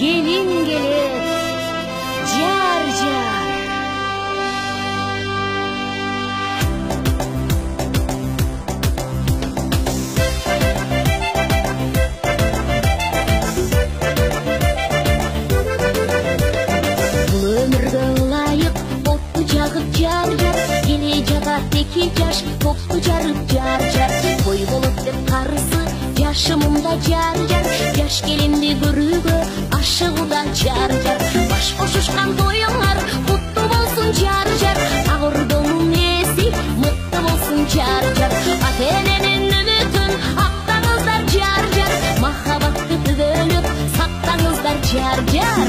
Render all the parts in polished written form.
Gelin gelir, jar jar. Bu ömürde layık otlu jagıp jar jar. Gele jagat iki jaş toplu jarıp jar jar. Boy bolup dep karısı yaşımımda jar jar. Yaş gelindi görügö aşığıda jar jar. Baş koşuşkan toyunlar kutlu bolsun jar jar. Ağırdoğun esi mutlu bolsun jar jar. Ata-enenin ümütün aktağızlar jar jar. Mahabatты tügönüp saktağızlar jar jar.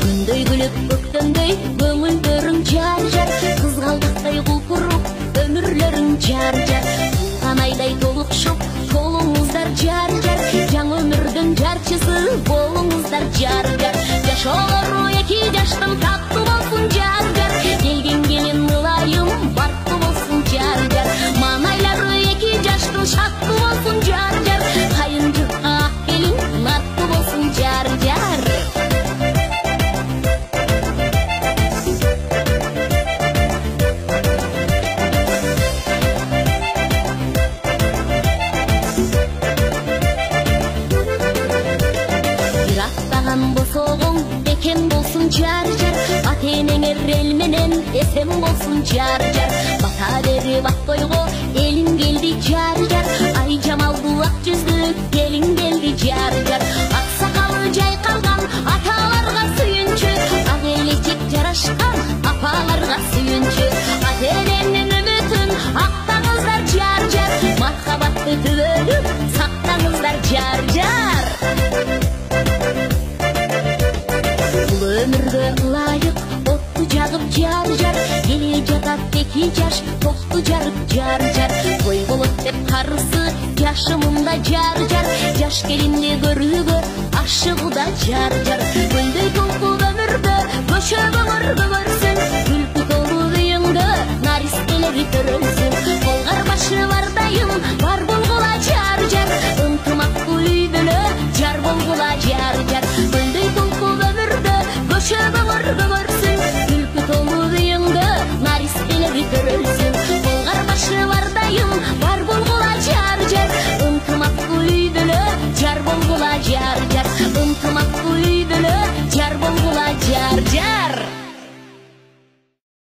Күндөй күлүп көктөмдөй көңүлдөрүң жар жар. Кызгалдыктай кулпуруп өмүрлөрүң жар жар. Тулган айдай толукшуп колуңуздар жар жар. Жаңы өмүрдүн жарчысы болуңуздар жар жар. Жашоолору эки жаштын таттуу болсун жар жар. Келген келин ылайым баттуу болсун жар жар. Маанайлары эки жаштын шаттуу болсун жар жар. Кайынчы ак келин наттуу болсун жар жар. Босоғың бекем болсын жар жар. Ата-энеңер эл менен эсен болсын жар жар. Бата берип ат тойго элиң келди жар жар. Ай жамалдуу ак жүздүү келиң келди жар жар. Ак сакалы жайкалган аталарга сүйүнчү. Ак элечек жарашкан апаларга сүйүнчү. Ата-эненин үмүтүн актаңыздар жар жар. Мархабатты түбөлүп сактаңыздар жар жар. Өмүргө ылайык отту жагып жар жар. Келе жатат эки жаш токту жарып жар жар. Той болот деп карысы жашымында жар жар. Жаш келинди көрүүгө ашыгууда жар жар. Көлдөй толкуп өмүргө көчө көңүр көңүр.